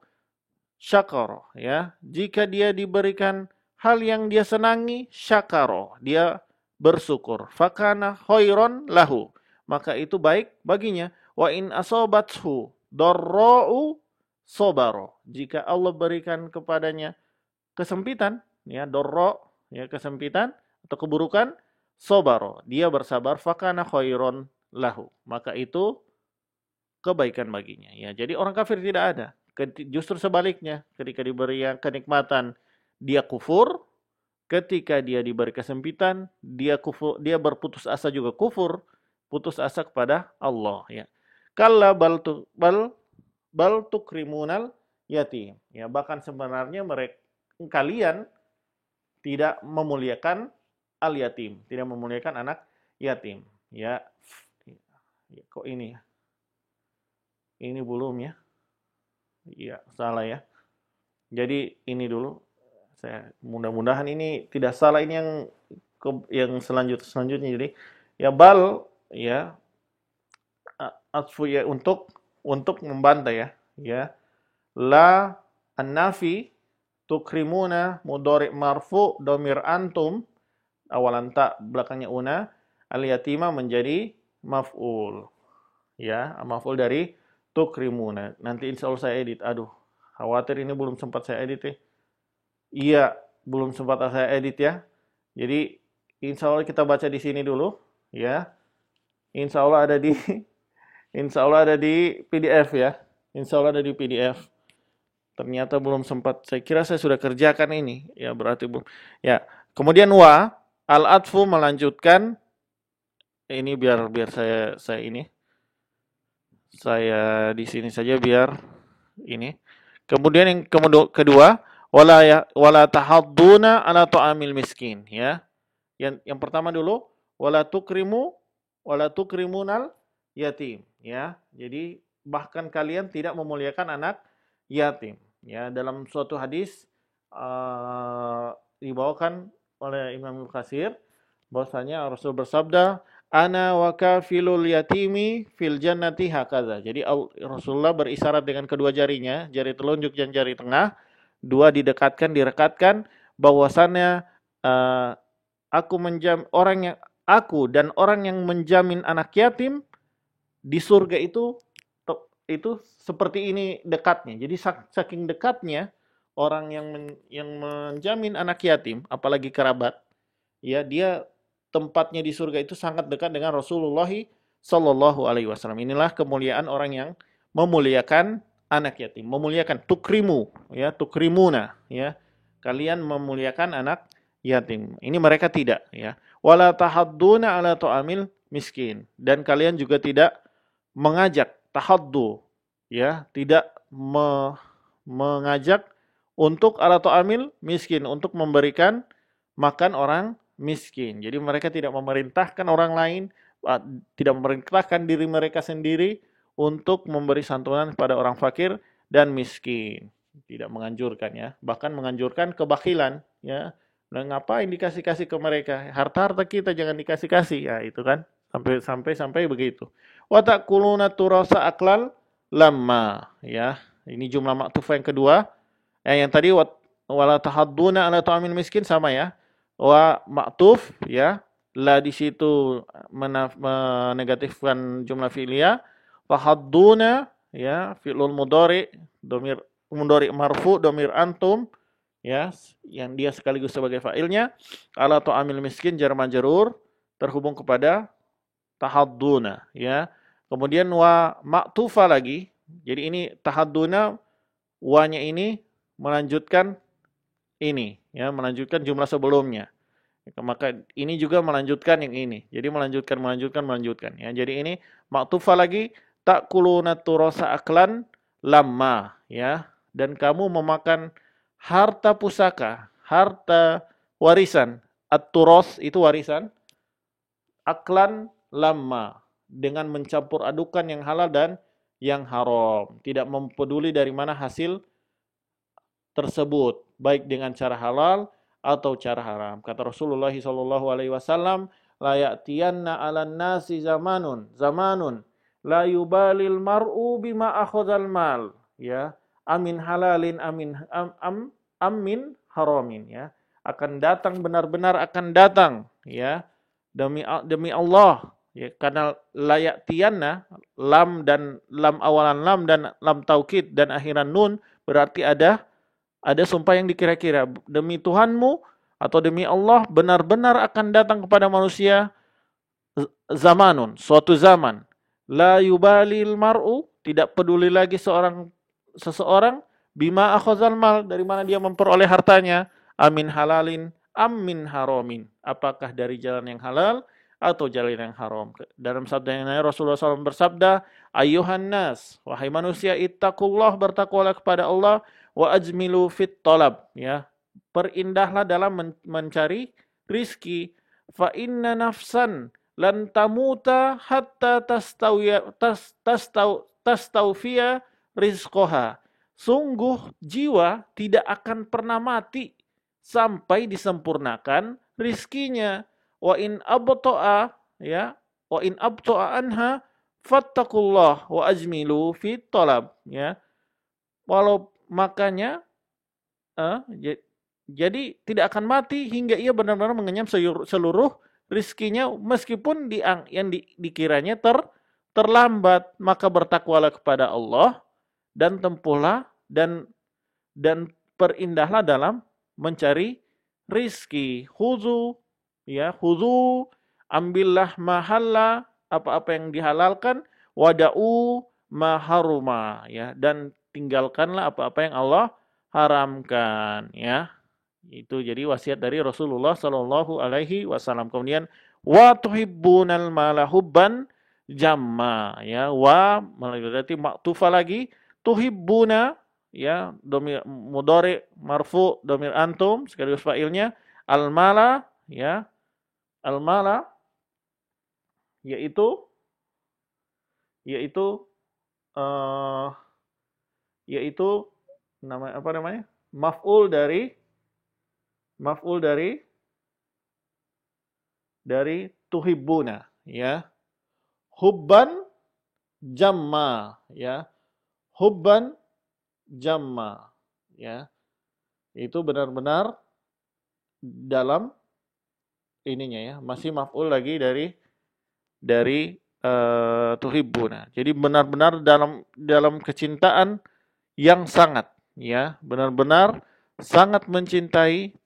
syakara, ya. Jika dia diberikan hal yang dia senangi, syakara, dia bersyukur. Fakana khairon lahu, maka itu baik baginya. Wa in asabathu darra'u sobaro, jika Allah berikan kepadanya kesempitan, ya, darra, ya, kesempitan atau keburukan, sobaro, dia bersabar. Fakana khairon lahu, maka itu kebaikan baginya, ya. Jadi orang kafir tidak ada. Justru sebaliknya, ketika diberi kenikmatan dia kufur, ketika dia diberi kesempitan dia kufur, dia berputus asa juga kufur, putus asa kepada Allah, ya. Kalla bal tukrimunal yatim, ya, bahkan sebenarnya kalian tidak memuliakan al yatim, tidak memuliakan anak yatim, ya. Kok ini belum, ya. Iya, salah, ya. Jadi ini dulu, saya mudah-mudahan ini tidak salah, ini yang selanjutnya. Jadi ya bal, ya, atfu, ya, untuk membantah, ya. La an-nafi tukrimuna mudhari' marfu domir antum awalan ta belakangnya una, al yatima menjadi maf'ul, ya, maf'ul dari tukrimuna. Nanti insya Allah saya edit. Aduh, khawatir ini belum sempat saya edit, ya. Iya, belum sempat saya edit ya. Jadi insya Allah kita baca di sini dulu, ya. Insya Allah ada di Insya Allah ada di PDF ya. Insya Allah ada di PDF. Ternyata belum sempat. Saya kira saya sudah kerjakan ini. Ya berarti belum. Ya. Kemudian al-atfu melanjutkan ini biar biar saya ini. Saya di sini saja biar ini. Kemudian yang kedua, wala tahadduna ala ta'amil miskin ya. Yang pertama dulu, wala tukrimunal yatim ya. Jadi bahkan kalian tidak memuliakan anak yatim ya. Dalam suatu hadis dibawakan oleh Imam Al-Qasir bahwasanya Rasul bersabda, ana wa kafilul yatimi fil jannati hakaza. Jadi Rasulullah berisyarat dengan kedua jarinya, jari telunjuk dan jari tengah, dua direkatkan bahwasannya aku dan orang yang menjamin anak yatim di surga itu seperti ini dekatnya. Jadi saking dekatnya orang yang menjamin anak yatim, apalagi kerabat, ya dia tempatnya di surga itu sangat dekat dengan Rasulullah Shallallahu Alaihi Wasallam. Inilah kemuliaan orang yang memuliakan anak yatim, memuliakan tukrimuna, ya kalian memuliakan anak yatim. Ini mereka tidak, ya. Wala tahadduna ala ta'amil miskin, dan kalian juga tidak mengajak tahaddu, ya, tidak mengajak untuk ala ta'amil miskin, untuk memberikan makan orang miskin. Jadi mereka tidak memerintahkan orang lain, tidak memerintahkan diri mereka sendiri untuk memberi santunan kepada orang fakir dan miskin. Tidak menganjurkan ya, bahkan menganjurkan kebakilan ya. Nah, ngapain dikasih-kasih ke mereka? Harta-harta kita jangan dikasih-kasih. Ya, itu kan. Sampai begitu. Wa ta'kuluna turasa aklal lamma, ya. Ini jumlah maktuf yang kedua. Yang tadi wala tahadduna ala ta'amil miskin sama ya. Wa maktuf ya. La di situ menegatifkan jumlah fi'liyah. Tahadduna ya, fi'lul mudhari, domir mudhari marfu, domir antum ya, yang dia sekaligus sebagai fa'ilnya, ala ta'amil miskin jar majrur terhubung kepada tahadduna ya. Kemudian wa ma'tufa lagi. Jadi ini tahadduna, wa-nya ini melanjutkan ini ya, melanjutkan jumlah sebelumnya. Maka ini juga melanjutkan yang ini. Jadi melanjutkan ya. Jadi ini ma'tufa lagi, ta'kuluna turasa aklan lamma ya. Dan kamu memakan harta pusaka, harta warisan. At-turos itu warisan. Aklan lamma, dengan mencampur adukan yang halal dan yang haram. Tidak mempeduli dari mana hasil tersebut, baik dengan cara halal atau cara haram. Kata Rasulullah SAW, la ya'tiyanna 'alan nasi zamanun la yubalil mar'u bima akhadhal mal ya, amin halalin amin haramin ya. Benar-benar akan datang ya, demi Allah ya, karena layak tianna, lam dan lam awalan lam dan lam taukid dan akhiran nun, berarti ada sumpah yang dikira-kira. Demi Tuhanmu atau demi Allah, benar-benar akan datang kepada manusia zamanun, suatu zaman, la yubalil mar'u, tidak peduli lagi seseorang bima akhazal mal, dari mana dia memperoleh hartanya, amin halalin amin haramin, apakah dari jalan yang halal atau jalan yang haram. Dalam sabda yang lain Rasulullah SAW bersabda, ayuhan nas, wahai manusia, ittaqullah, bertakwalah kepada Allah, wa ajmilu fit talab ya, perindahlah dalam mencari rizki, fa inna nafsan lan tamuta hatta tastawfiya rizqoha, sungguh jiwa tidak akan pernah mati sampai disempurnakan rizkinya. Wa in abta'a ya, wa in abta'a anha fattaqullah wa ajmilu fit talab ya. Walau makanya jadi tidak akan mati hingga ia benar-benar mengenyam seluruh rizkinya, meskipun yang dikiranya terlambat. Maka bertakwalah kepada Allah dan tempuhlah dan perindahlah dalam mencari rizki. Khuzu, ya, khuzu, ambillah mahalla, apa-apa yang dihalalkan, wada'u maharuma, ya, dan tinggalkanlah apa-apa yang Allah haramkan, ya. Itu jadi wasiat dari Rasulullah Shallallahu Alaihi Wasallam. Kemudian wa tuhibbunal mala hubban jamma, ya, wa berarti maktufa lagi, tuhibbuna, ya, domir mudhari marfu domir antum sekaligus fa'ilnya, al mala, ya, al mala yaitu yaitu uh, yaitu nama apa namanya? Maf'ul dari maf'ul dari tuhibbuna, ya. Hubban jamma, ya. Hubban jamma, ya. Itu benar-benar dalam ininya, ya, masih maf'ul lagi dari tuhibbuna. Jadi benar-benar dalam kecintaan yang sangat, ya, benar-benar sangat mencintai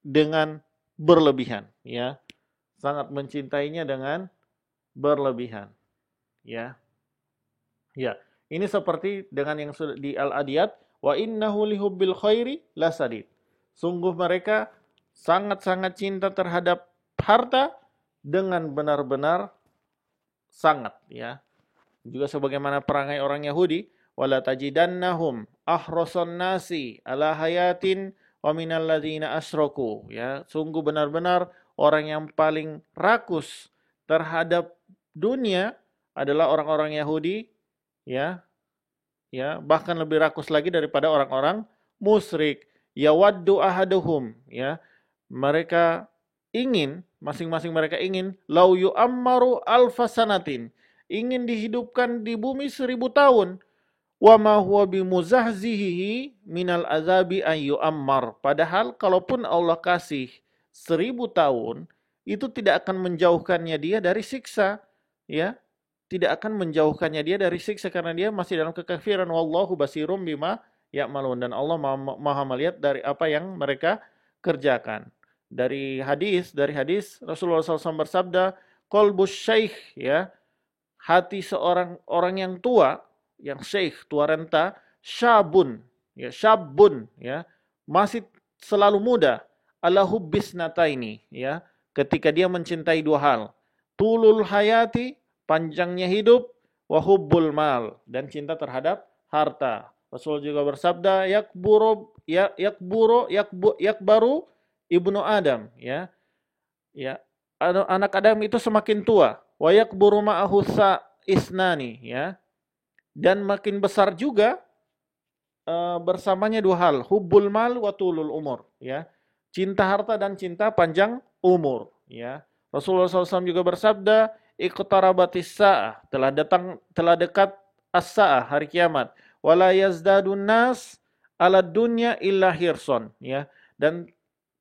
dengan berlebihan, ya. Sangat mencintainya dengan berlebihan, ya. Ya, ini seperti dengan yang sudah di Al-Adiyat, wa innahu lihubbil khairi lasadid. Sungguh mereka sangat-sangat cinta terhadap harta dengan benar-benar sangat, ya. Juga sebagaimana perangai orang Yahudi, wala tajidannahum ahrasan nasi ala hayatin wa minal ladzina asyraku, ya. Sungguh benar-benar orang yang paling rakus terhadap dunia adalah orang-orang Yahudi, ya. Ya, bahkan lebih rakus lagi daripada orang-orang musyrik. Yawaddu ahaduhum, ya. Mereka ingin, masing-masing mereka ingin, lau yu'ammaru alfasanatin, ingin dihidupkan di bumi 1000 tahun. Wa ma huwa bimuzahzihi minal azabi an yu'ammar. Padahal kalaupun Allah kasih 1000 tahun, itu tidak akan menjauhkannya dia dari siksa, ya. Tidak akan menjauhkannya dia dari siksa karena dia masih dalam kekafiran. Wallahu basirum bima ya'malun, dan Allah maha melihat dari apa yang mereka kerjakan. Dari hadis Rasulullah SAW bersabda, qalbus syaikh, ya, hati seorang orang yang tua, yang syekh, tua renta, syabun, ya, syabun, ya, masih selalu muda, ala hubbis nataini, ya, ketika dia mencintai dua hal, tulul hayati, panjangnya hidup, wa hubbul mal, dan cinta terhadap harta. Rasul juga bersabda, yakbaru ibnu Adam, ya. Ya, anak Adam itu semakin tua, wa yakburu ma'ahu isnani, ya. Dan makin besar juga bersamanya dua hal, hubbul mal wa tulul umur, ya. Cinta harta dan cinta panjang umur, ya. Rasulullah SAW juga bersabda, iqtarabatis sa'ah, telah dekat as-sa'ah, hari kiamat. Wala yazdadun nas ala dunya illa hirson, ya. Dan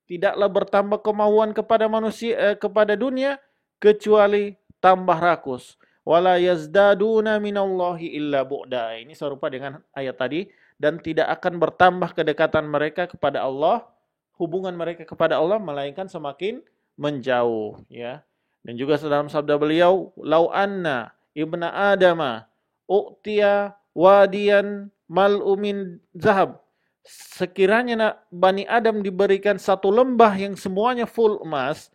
tidaklah bertambah kemauan kepada manusia kepada dunia kecuali tambah rakus. Wala yazdaduna minallahi illa bu'da. Ini serupa dengan ayat tadi, dan tidak akan bertambah kedekatan mereka kepada Allah, hubungan mereka kepada Allah melainkan semakin menjauh, ya. Dan juga dalam sabda beliau, lau anna ibna adama u'tiya wadiyan mal'umin zahab, sekiranya Bani Adam diberikan satu lembah yang semuanya full emas,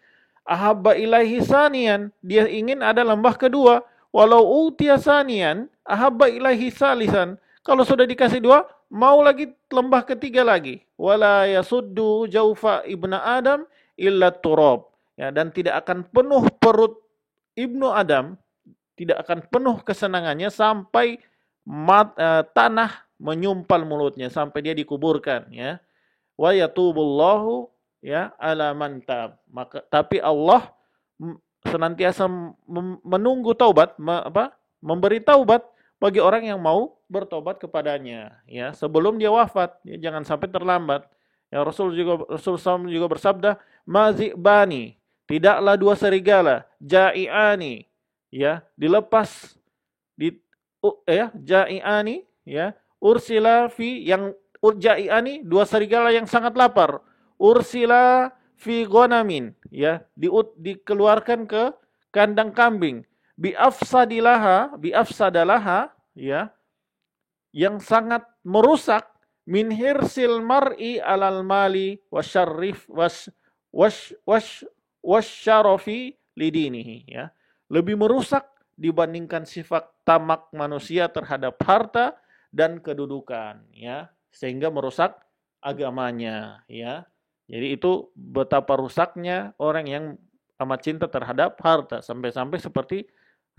ahabba ilaihi sanian, dia ingin ada lembah kedua, walau utiya sanian ahabba ilaihi salisan, kalau sudah dikasih dua, mau lagi lembah ketiga lagi. Wala yasuddu jaufa ibna Adam illa turab, ya, dan tidak akan penuh perut Ibnu Adam, tidak akan penuh kesenangannya sampai tanah menyumpal mulutnya, sampai dia dikuburkan, ya. Wa yatubullahu, ya, ala man tab. Maka tapi Allah senantiasa menunggu taubat, memberi taubat bagi orang yang mau bertobat kepadanya, ya, sebelum dia wafat, ya, jangan sampai terlambat. Ya, Rasul SAW juga bersabda, mazibani, tidaklah dua serigala, ja'iani, ya, dilepas ja'iani, ya, ursila fi, yang ja'iani, dua serigala yang sangat lapar, ursila fi ghanamin, ya, dikeluarkan ke kandang kambing, bi afsadalaha, ya, yang sangat merusak, min hirsil mar'i alal mali wasyarrif wasyarafi lidinihi, ya. Lebih merusak dibandingkan sifat tamak manusia terhadap harta dan kedudukan, ya, sehingga merusak agamanya, ya. Jadi itu betapa rusaknya orang yang amat cinta terhadap harta, sampai-sampai seperti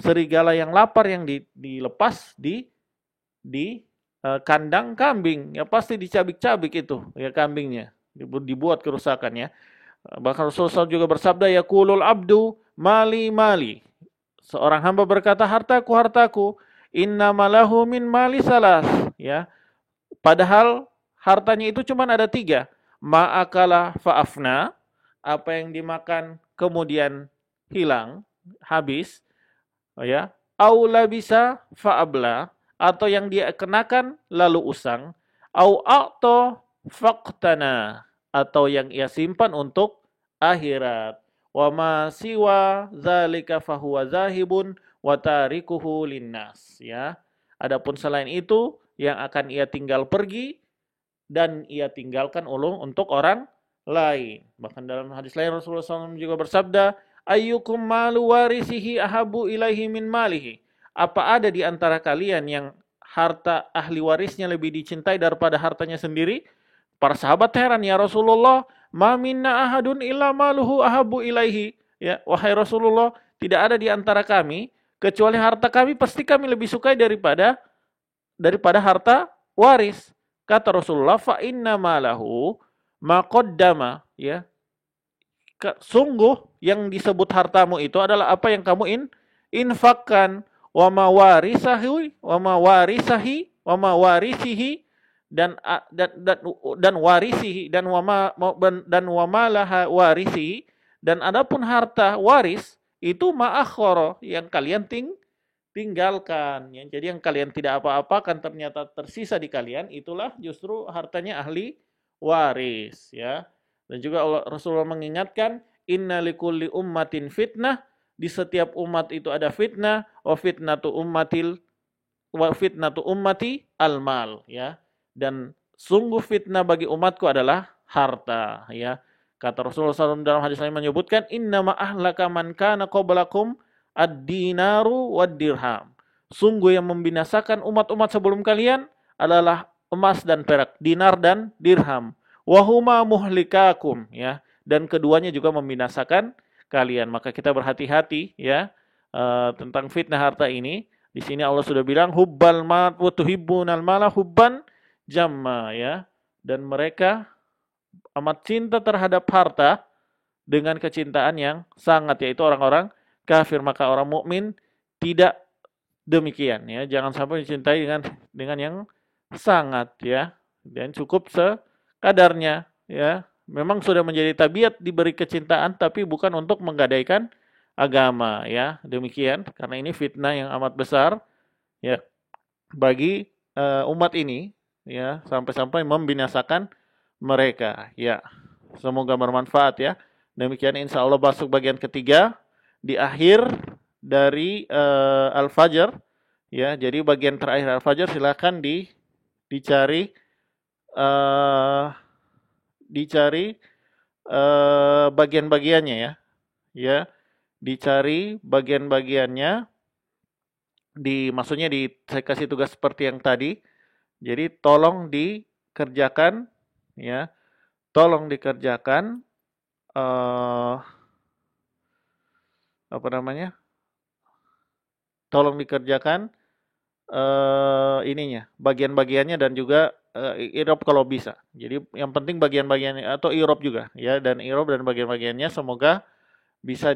serigala yang lapar yang dilepas di kandang kambing, ya pasti dicabik-cabik itu, ya, kambingnya, dibuat kerusakan, ya. Bahkan Rasulullah juga bersabda, yaqulul abdu mali mali. Seorang hamba berkata, hartaku, hartaku. Innamalahu min mali salas, ya. Padahal hartanya itu cuma ada 3. Ma'akala fa'afna, apa yang dimakan kemudian hilang, habis, ya. Aula bisa fa'abla, atau yang dia kenakan lalu usang. Au a'to faqtana, atau yang ia simpan untuk akhirat. Wa ma siwa zalika fahuwa zahibun wa tarikuhu linnas, ya. Adapun selain itu yang akan ia tinggal pergi dan ia tinggalkan untuk orang lain. Bahkan dalam hadis lain Rasulullah SAW juga bersabda, ayyukum malu warisihi ahabu ilaihi min malihi. Apa ada di antara kalian yang harta ahli warisnya lebih dicintai daripada hartanya sendiri? Para sahabat heran, ya Rasulullah, ma minna ahadun illa maluhu ahabu ilaihi. Ya, wahai Rasulullah, tidak ada di antara kami kecuali harta kami pasti kami lebih sukai daripada harta waris. Kata Rasulullah, fa inna malahu ma qaddama, ya. Sungguh yang disebut hartamu itu adalah apa yang kamu infakkan, wa ma warisihi dan warisihi dan wa malaha warisihi, dan adapun harta waris itu ma'akhara, yang kalian tinggalkan, ya. Jadi yang kalian tidak apa-apakan ternyata tersisa di kalian, itulah justru hartanya ahli waris, ya. Dan juga Rasulullah mengingatkan, inna likulli ummatin fitnah, di setiap umat itu ada fitnah, wa fitnatu ummati al-mal, ya. Dan sungguh fitnah bagi umatku adalah harta, ya. Kata Rasulullah SAW dalam hadis lain menyebutkan, innama ahlaka man kana qablakum ad-dinaru wad-dirham. Sungguh yang membinasakan umat-umat sebelum kalian adalah emas dan perak, dinar dan dirham. Wahuma muhlikakum, ya. Dan keduanya juga membinasakan kalian. Maka kita berhati-hati, ya, tentang fitnah harta ini. Di sini Allah sudah bilang hubbal mal wa tuhibbunal mala hubban jamma, ya. Dan mereka amat cinta terhadap harta dengan kecintaan yang sangat, yaitu orang-orang kafir. Maka orang mukmin tidak demikian, ya. Jangan sampai dicintai dengan yang sangat, ya. Dan cukup kadarnya, ya. Memang sudah menjadi tabiat diberi kecintaan, tapi bukan untuk menggadaikan agama, ya. Demikian, karena ini fitnah yang amat besar, ya, bagi umat ini, ya, sampai-sampai membinasakan mereka, ya. Semoga bermanfaat, ya. Demikian insya Allah masuk bagian ketiga di akhir dari Al-Fajr, ya. Jadi bagian terakhir Al-Fajr silakan dicari bagian-bagiannya, ya. Ya, dicari bagian-bagiannya, maksudnya saya kasih tugas seperti yang tadi. Jadi tolong dikerjakan, ya. Tolong dikerjakan Tolong dikerjakan ininya, bagian-bagiannya, dan juga i'rab kalau bisa. Jadi yang penting bagian-bagiannya atau i'rab juga, ya, dan i'rab dan bagian-bagiannya semoga bisa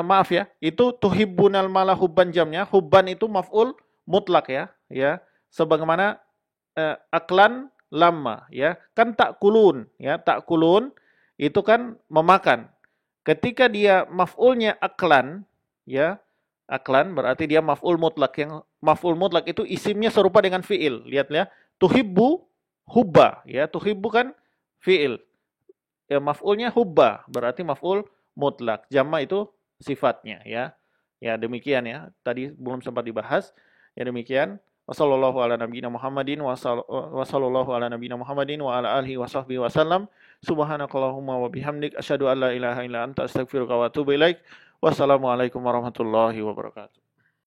maaf, ya. Itu tuhibbunal mala hubban jamnya. Hubban itu maf'ul mutlak, ya. Ya. Sebagaimana aklan lamma, ya. Kan takulun, ya. Takulun itu kan memakan. Ketika dia maf'ulnya aklan, ya. Aklan berarti dia maf'ul mutlak. Yang maf'ul mutlak itu isimnya serupa dengan fi'il. Lihat, ya. Tuhibbu hubba, ya. Tuhibbu kan fi'il. Ya, maf'ulnya hubba, berarti maf'ul mutlak. Jamma itu sifatnya, ya. Ya, demikian ya. Tadi belum sempat dibahas. Ya, demikian. Wassallallahu ala nabiyina Muhammadin wassallallahu ala nabiyina Muhammadin wa ala alihi wasahbihi wasallam. Subhanakallahumma wa bihamdik asyhadu an la ilaha illa anta astaghfiruka wa atubu ilaik. Wassalamualaikum warahmatullahi wabarakatuh.